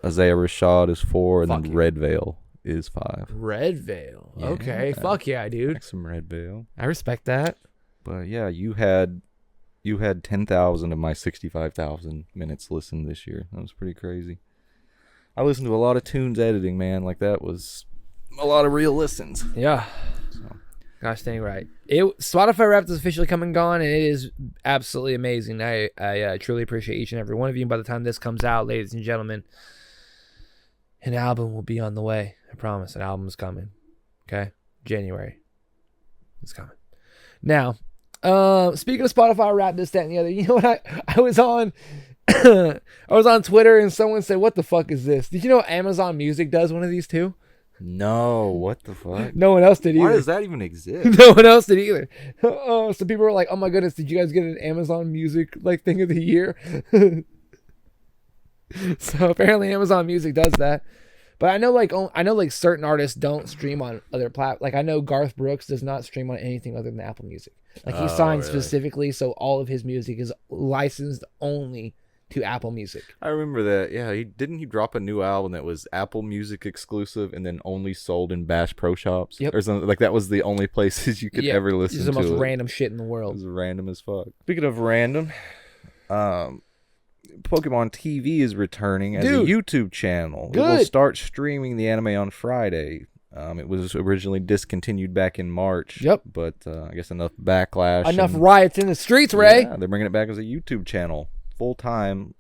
Isaiah Rashad is 4. And then Red Veil is 5. Red Veil. Yeah, okay. Fuck yeah, dude. Like some Red Veil. I respect that. But yeah, you had 10,000 of my 65,000 minutes listened this year. That was pretty crazy. I listened to a lot of tunes editing, man. Like, that was a lot of real listens. Yeah. So. Gosh dang right. Spotify Wrapped is officially come and gone, and it is absolutely amazing. I truly appreciate each and every one of you. And by the time this comes out, ladies and gentlemen, an album will be on the way. I promise. An album is coming. Okay? January. It's coming. Now, speaking of Spotify Wrapped, this, that, and the other, you know what? I was on I was on Twitter and someone said, "What the fuck is this?" Did you know Amazon Music does one of these too? No, what the fuck? No one else did either. Why does that even exist? No one else did either. So people were like, "Oh my goodness, did you guys get an Amazon Music like thing of the year?" So apparently Amazon Music does that. But I know like certain artists don't stream on other platforms. Like I know Garth Brooks does not stream on anything other than Apple Music. Like he signed specifically, so all of his music is licensed only to Apple Music. I remember that. Yeah, he drop a new album that was Apple Music exclusive and then only sold in Bash Pro Shops. Yep. Or something like that was the only places you could ever listen to. It's the most random shit in the world. It was random as fuck. Speaking of random, Pokemon TV is returning as Dude. a YouTube channel. It Good. will start streaming the anime on Friday. It was originally discontinued back in March. Yep. But I guess enough backlash. Enough riots in the streets, Ray. Yeah, they're bringing it back as a YouTube channel, full time,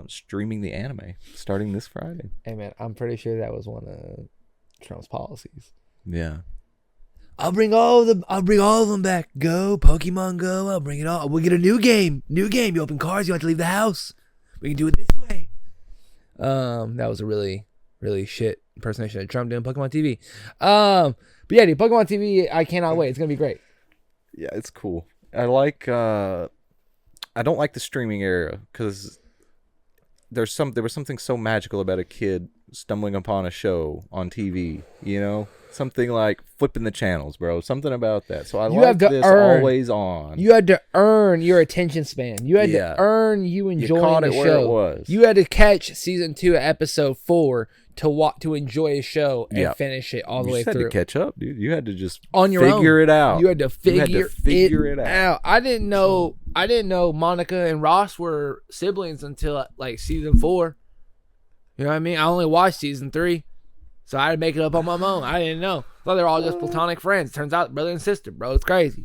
streaming the anime starting this Friday. Hey man, I'm pretty sure that was one of Trump's policies. Yeah. I'll bring all of them back. Go, Pokemon Go. I'll bring it all. We'll get a new game. You open cards. You don't have to leave the house. We can do it this way. That was a really, really shit impersonation of Trump doing Pokemon TV. But yeah, dude, Pokemon TV. I cannot wait. It's gonna be great. Yeah, it's cool. I like. I don't like the streaming era because there was something so magical about a kid stumbling upon a show on TV. You know, something like flipping the channels, bro. Something about that. So I like this always on. You had to earn your attention span. You had to earn you enjoying the show. It was. You had to catch season 2, episode 4 to enjoy a show and finish it all the way through. You had to catch up, dude. You had to just on your figure own. it out. You had to figure it out. I didn't know Monica and Ross were siblings until like season 4. You know what I mean? I only watched season 3, so I had to make it up on my own. I didn't know. I thought they were all just platonic friends. Turns out brother and sister, bro. It's crazy.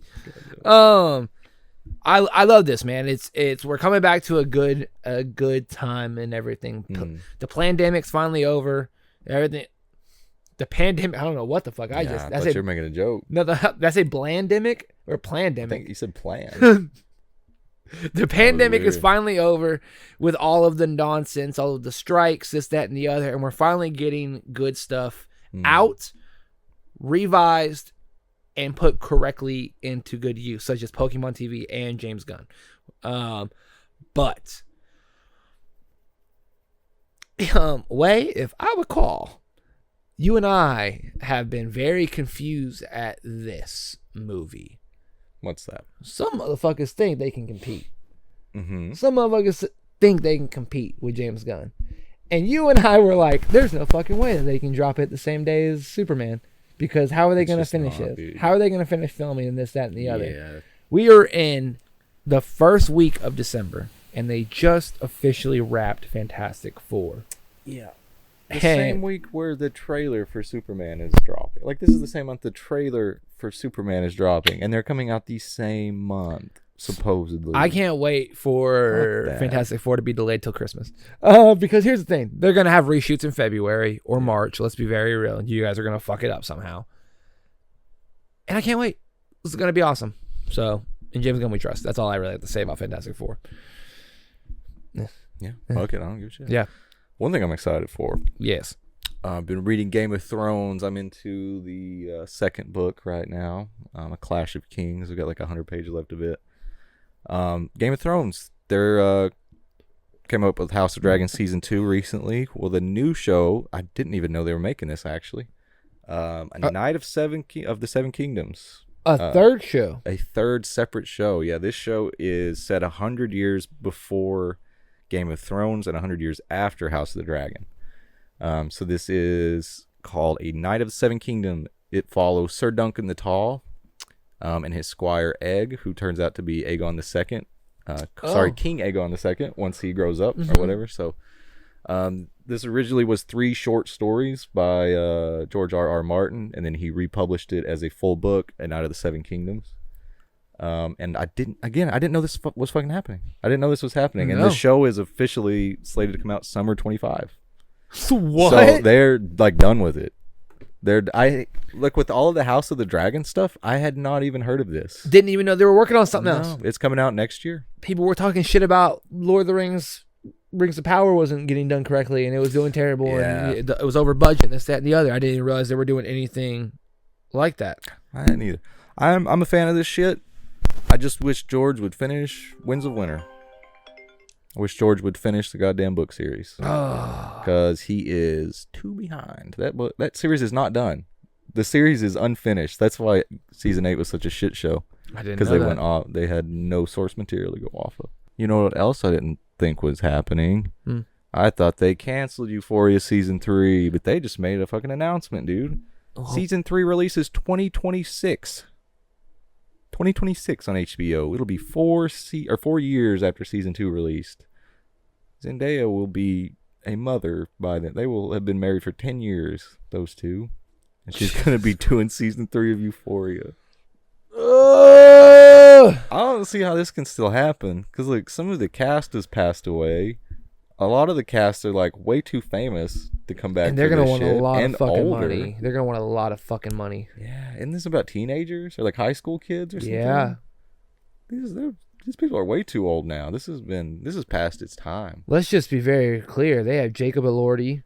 I love this, man. It's we're coming back to a good time and everything. The pandemic's finally over. Everything. The pandemic. I don't know what the fuck. I thought you're making a joke. No, did I say blandemic or plandemic? I think you said plan. The pandemic is finally over with all of the nonsense, all of the strikes, this, that, and the other, and we're finally getting good stuff out, revised, and put correctly into good use, such as Pokemon TV and James Gunn. But Way, if I recall, you and I have been very confused at this movie. What's that? Some motherfuckers think they can compete. Mm-hmm. Some motherfuckers think they can compete with James Gunn. And you and I were like, there's no fucking way that they can drop it the same day as Superman. Because how are they going to finish it? Dude. How are they going to finish filming and this, that, and the other? Yeah. We are in the first week of December, and they just officially wrapped Fantastic Four. Yeah. The same week where the trailer for Superman is dropping. Like, this is the same month the trailer for Superman is dropping, and they're coming out the same month, supposedly. I can't wait for Fantastic Four to be delayed till Christmas. Because here's the thing. They're going to have reshoots in February or March. Let's be very real. You guys are going to fuck it up somehow. And I can't wait. This is going to be awesome. So, in James Gunn we trust. That's all I really have to say about Fantastic Four. Yeah. Fuck it. I don't give a shit. Yeah. One thing I'm excited for. Yes. I've been reading Game of Thrones. I'm into the second book right now, A Clash of Kings. We've got like 100 pages left of it. Game of Thrones. They're came up with House of Dragons Season 2 recently. Well, the new show, I didn't even know they were making this, actually. Night of the Seven Kingdoms. A third show. A third separate show. Yeah, this show is set 100 years before Game of Thrones and 100 years after House of the Dragon. So this is called A Night of the Seven Kingdom. It follows Sir Duncan the Tall and his squire Egg, who turns out to be Aegon II. King Aegon II, once he grows up or whatever. So this originally was 3 short stories by George R.R. Martin, and then he republished it as a full book, A Night of the Seven Kingdoms. And I didn't know this was fucking happening. I didn't know this was happening. No. And the show is officially slated to come out summer 25. What? So they're like done with it. With all of the House of the Dragon stuff, I had not even heard of this. Didn't even know they were working on something else. It's coming out next year. People were talking shit about Lord of the Rings. Rings of Power wasn't getting done correctly, and it was doing terrible, and it was over budget, and this, that, and the other. I didn't even realize they were doing anything like that. I didn't either. I'm a fan of this shit. I just wish George would finish Winds of Winter. I wish George would finish the goddamn book series. Because he is too behind. That series is not done. The series is unfinished. That's why season 8 was such a shit show. I didn't know Because they that. went off. They had no source material to go off of. You know what else I didn't think was happening? I thought they canceled Euphoria season 3, but they just made a fucking announcement, dude. Season 3 releases 2026. 2026 on HBO. It'll be 4 years after season 2 released. Zendaya will be a mother by then. They will have been married for 10 years, those two. And she's going to be doing season 3 of Euphoria. I don't see how this can still happen. Because, like, some of the cast has passed away. A lot of the cast are, like, way too famous to come back. And they're going to want a lot and of fucking older. money. They're going to want a lot of fucking money. Yeah. Isn't this about teenagers? Or, like, high school kids or something? Yeah. These people are way too old now. This is past its time. Let's just be very clear. They have Jacob Elordi,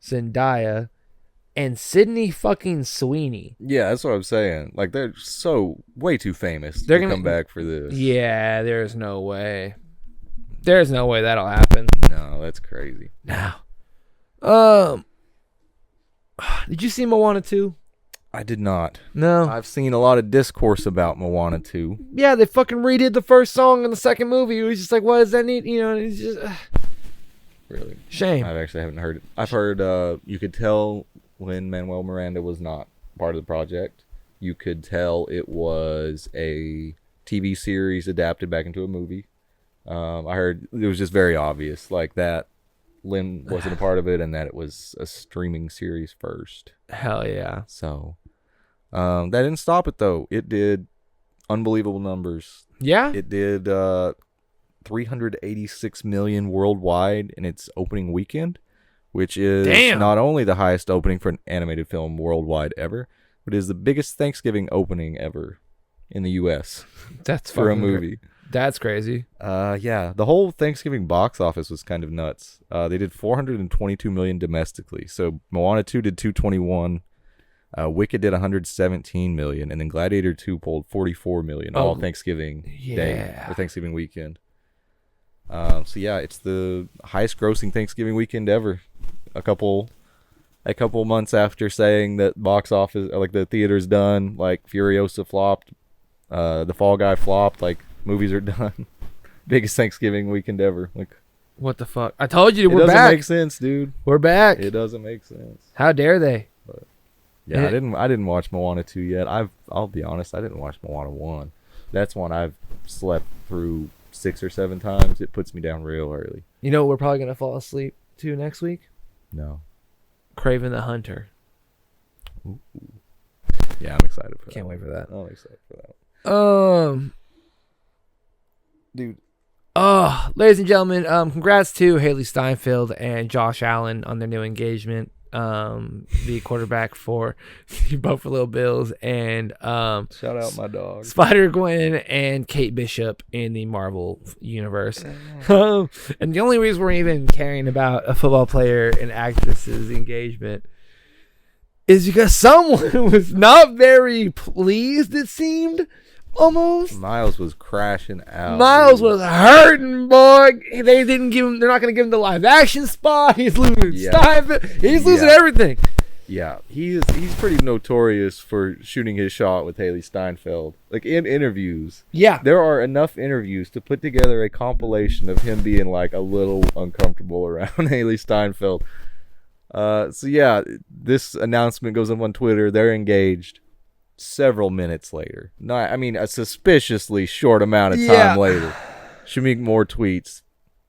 Zendaya, and Sydney fucking Sweeney. Yeah, that's what I'm saying. Like, they're so way too famous to come back for this. Yeah, there's no way. There's no way that'll happen. No, that's crazy. Now, did you see Moana 2? I did not. No. I've seen a lot of discourse about Moana 2. Yeah, they fucking redid the first song in the second movie. It was just like, what does that need? You know, it's just... Really? Shame. I actually haven't heard it. I've heard you could tell when Manuel Miranda was not part of the project. You could tell it was a TV series adapted back into a movie. I heard it was just very obvious, like that Lin wasn't a part of it and that it was a streaming series first. Hell yeah. So that didn't stop it, though. It did unbelievable numbers. Yeah? It did 386 million worldwide in its opening weekend, which is not only the highest opening for an animated film worldwide ever, but is the biggest Thanksgiving opening ever in the U.S. That's for a movie. That's crazy. Yeah, the whole Thanksgiving box office was kind of nuts. They did 422 million domestically. So Moana 2 did 221. Wicked did 117 million, and then Gladiator 2 pulled 44 million all Thanksgiving Day or Thanksgiving weekend. So yeah, it's the highest grossing Thanksgiving weekend ever. A couple months after saying that box office, like the theater's done, like Furiosa flopped, The Fall Guy flopped, like movies are done. Biggest Thanksgiving weekend ever. Like, what the fuck? I told you we're back. It doesn't make sense, dude. We're back. It doesn't make sense. How dare they? But yeah, I didn't watch Moana 2 yet. I'll be honest, I didn't watch Moana 1. That's one I've slept through 6 or 7 times. It puts me down real early. You know what we're probably gonna fall asleep to next week? No. Craven the Hunter. Ooh. Yeah, I'm excited for that. Can't wait for that. I'm excited for that. Dude. Oh, ladies and gentlemen, congrats to Haley Steinfeld and Josh Allen on their new engagement. The quarterback for the Buffalo Bills and shout out my dog Spider-Gwen and Kate Bishop in the Marvel universe. And the only reason we're even caring about a football player and actress's engagement is because someone was not very pleased, it seemed. Almost. Miles was crashing out. Miles was hurting, boy. They didn't give him. They're not going to give him the live action spot. He's losing Steinfeld. He's losing everything. Yeah, he's pretty notorious for shooting his shot with Haley Steinfeld. Like in interviews. Yeah, there are enough interviews to put together a compilation of him being like a little uncomfortable around Haley Steinfeld. So yeah, this announcement goes up on Twitter. They're engaged. Several minutes later, a suspiciously short amount of time later, Shameik Moore tweets,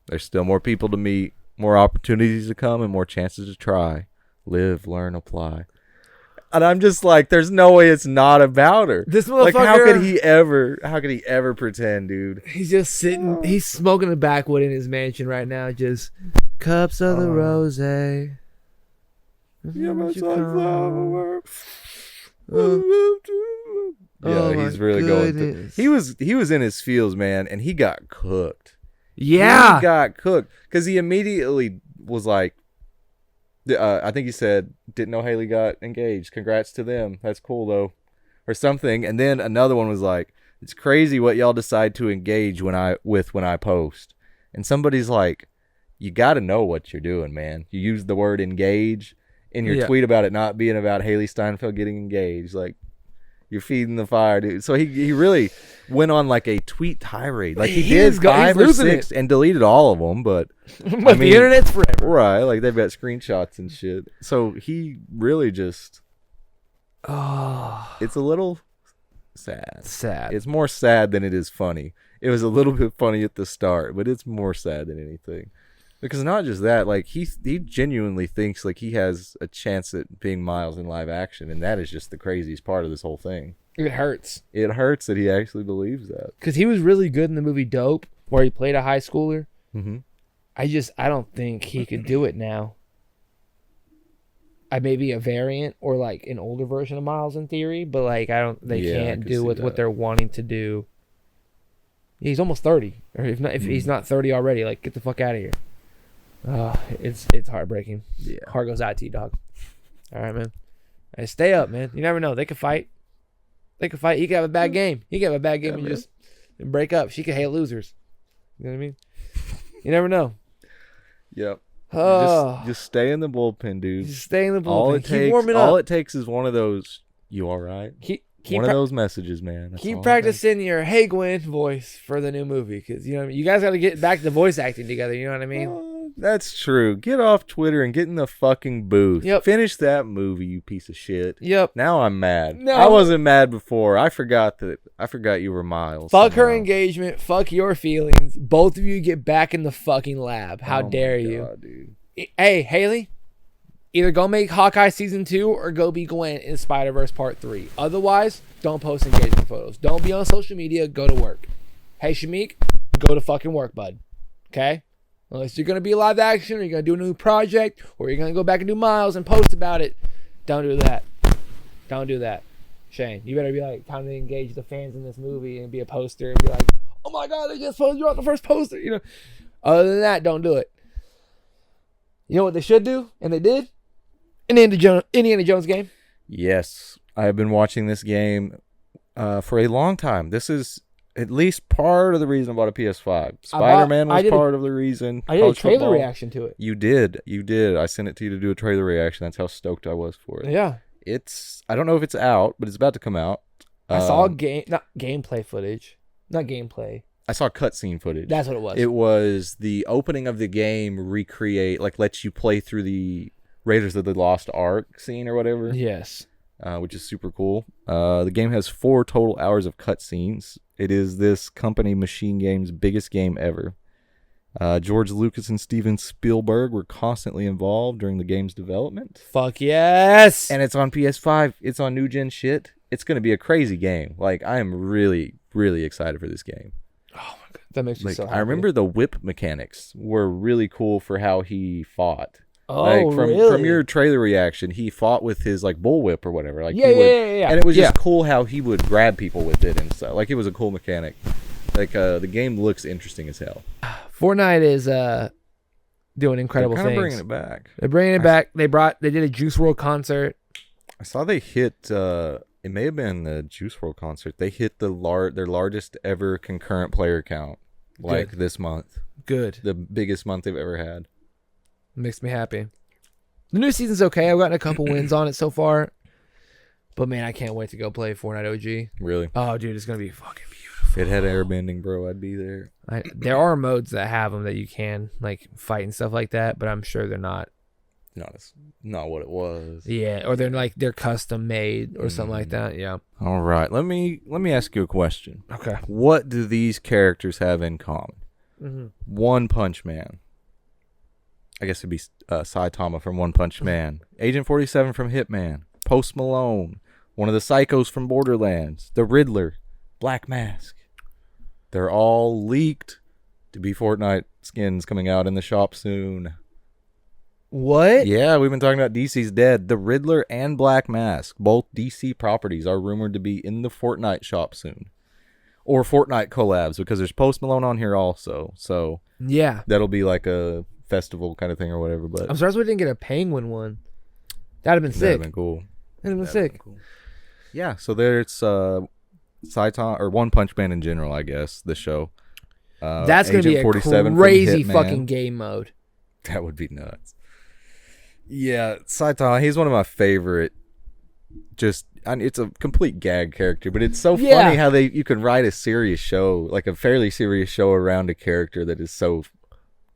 "There's still more people to meet, more opportunities to come, and more chances to try. Live, learn, apply." And I'm just like, there's no way it's not about her. This motherfucker, like, how could he ever pretend, dude? He's just sitting, he's smoking a backwood in his mansion right now, just cups of the rose. He's really going through. He was in his feels, man, and he got cooked. Yeah, he got cooked because he immediately was like, I think he said, "Didn't know Haley got engaged. Congrats to them. That's cool though," or something. And then another one was like, "It's crazy what y'all decide to engage when I post." And somebody's like, "You got to know what you're doing, man. You use the word engage in your tweet about it not being about Haley Steinfeld getting engaged. Like, you're feeding the fire, dude." So he really went on like a tweet tirade. Like he did 5 or 6 and deleted all of them, but the internet's forever. Right, like they've got screenshots and shit. So he really just it's a little sad. It's more sad than it is funny. It was a little bit funny at the start, but it's more sad than anything. Because not just that, like he genuinely thinks like he has a chance at being Miles in live action, and that is just the craziest part of this whole thing. It hurts. It hurts that he actually believes that. Because he was really good in the movie Dope, where he played a high schooler. Mm-hmm. I don't think he could do it now. I may be a variant or like an older version of Miles in theory, but like they can't do with what they're wanting to do. He's almost 30, or if he's not 30 already, like get the fuck out of here. It's heartbreaking. Yeah, heart goes out to you, dog. All right, man. Hey, stay up, man. You never know. They could fight. He could have a bad game. He could have a bad game and just break up. She could hate losers. You know what I mean? You never know. Yep. Oh. Just stay in the bullpen, dude. Just stay in the bullpen. Keep warming up. All it takes is one of those. You all right? Keep one of those messages, man. That's keep practicing your "Hey Gwen" voice for the new movie, because you know you guys got to get back to voice acting together. You know what I mean? That's true. Get off Twitter and get in the fucking booth. Yep. Finish that movie, you piece of shit. Yep. Now I'm mad. No. I wasn't mad before. I forgot you were Miles. Fuck her engagement. Fuck your feelings. Both of you get back in the fucking lab. How dare you? Dude. Hey, Haley. Either go make Hawkeye Season 2 or go be Gwen in Spider-Verse Part 3. Otherwise, don't post engagement photos. Don't be on social media. Go to work. Hey, Shameik, go to fucking work, bud. Okay? Unless you're going to be live action or you're going to do a new project or you're going to go back and do Miles and post about it. Don't do that. Don't do that. Shane, you better be like, time to engage the fans in this movie and be a poster and be like, oh my God, they just posted you on the first poster. You know, other than that, don't do it. You know what they should do? And they did? An Indiana Jones game. Yes. I have been watching this game for a long time. This is at least part of the reason I bought a PS5. Spider-Man was part of the reason. I did a trailer reaction to it. You did. I sent it to you to do a trailer reaction. That's how stoked I was for it. Yeah. I don't know if it's out, but it's about to come out. I saw gameplay footage. Not gameplay. I saw cutscene footage. That's what it was. It was the opening of the game lets you play through the Raiders of the Lost Ark scene or whatever. Yes. Which is super cool. The game has 4 total hours of cutscenes. It is this company, Machine Games' biggest game ever. George Lucas and Steven Spielberg were constantly involved during the game's development. Fuck yes! And it's on PS5. It's on new gen shit. It's going to be a crazy game. Like, I am really, really excited for this game. Oh my God. That makes me so happy. I remember the whip mechanics were really cool for how he fought. Oh, really? From your trailer reaction, he fought with his like bullwhip or whatever. Like yeah. And it was just cool how he would grab people with it and stuff. Like it was a cool mechanic. Like the game looks interesting as hell. Fortnite is doing incredible things. Bringing it back. They're bringing it back. They did a Juice WRLD concert. I saw they hit. It may have been the Juice WRLD concert. They hit their largest ever concurrent player count. Like this month. Good. The biggest month they've ever had. Makes me happy. The new season's okay. I've gotten a couple wins on it so far. But man, I can't wait to go play Fortnite OG. Really? Oh, dude, it's going to be fucking beautiful. If it had airbending, bro, I'd be there. There are modes that have them that you can like fight and stuff like that, but I'm sure they're not. Not what it was. Yeah, or they're custom made or something like that. Yeah. All right. Let me ask you a question. Okay. What do these characters have in common? Mm-hmm. One Punch Man. I guess it'd be Saitama from One Punch Man. Agent 47 from Hitman. Post Malone. One of the psychos from Borderlands. The Riddler. Black Mask. They're all leaked to be Fortnite skins coming out in the shop soon. What? Yeah, we've been talking about DC's Dead. The Riddler and Black Mask, both DC properties, are rumored to be in the Fortnite shop soon. Or Fortnite collabs, because there's Post Malone on here also. So yeah, that'll be like a festival kind of thing or whatever. But I'm surprised we didn't get a Penguin one. That'd have been sick. That'd have been cool. That'd have been sick. Cool. Yeah, so there's Saitama, or One Punch Man in general, I guess, the show. That's going to be a crazy fucking game mode. That would be nuts. Yeah, Saitama, he's one of my favorite. It's a complete gag character, but it's so funny how you can write a serious show, like a fairly serious show around a character that is so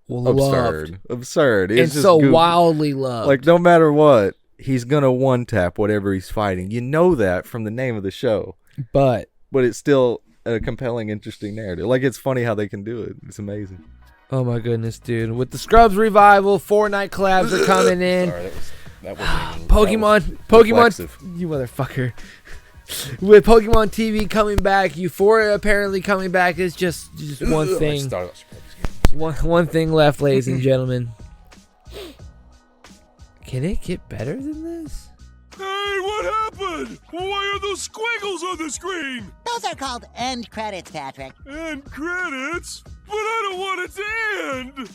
absurd. It's so goofy. Wildly loved. Like no matter what, he's gonna one tap whatever he's fighting. You know that from the name of the show, but it's still a compelling, interesting narrative. Like it's funny how they can do it. It's amazing. Oh my goodness, dude. With the Scrubs revival, Fortnite collabs are coming in. Sorry, that wasn't Pokemon, reflexive. you motherfucker. With Pokemon TV coming back, Euphoria apparently coming back, is just one thing. One thing left, ladies and gentlemen. Can it get better than this? Hey, what happened? Why are those squiggles on the screen? Those are called end credits, Patrick. End credits? But I don't want it to end!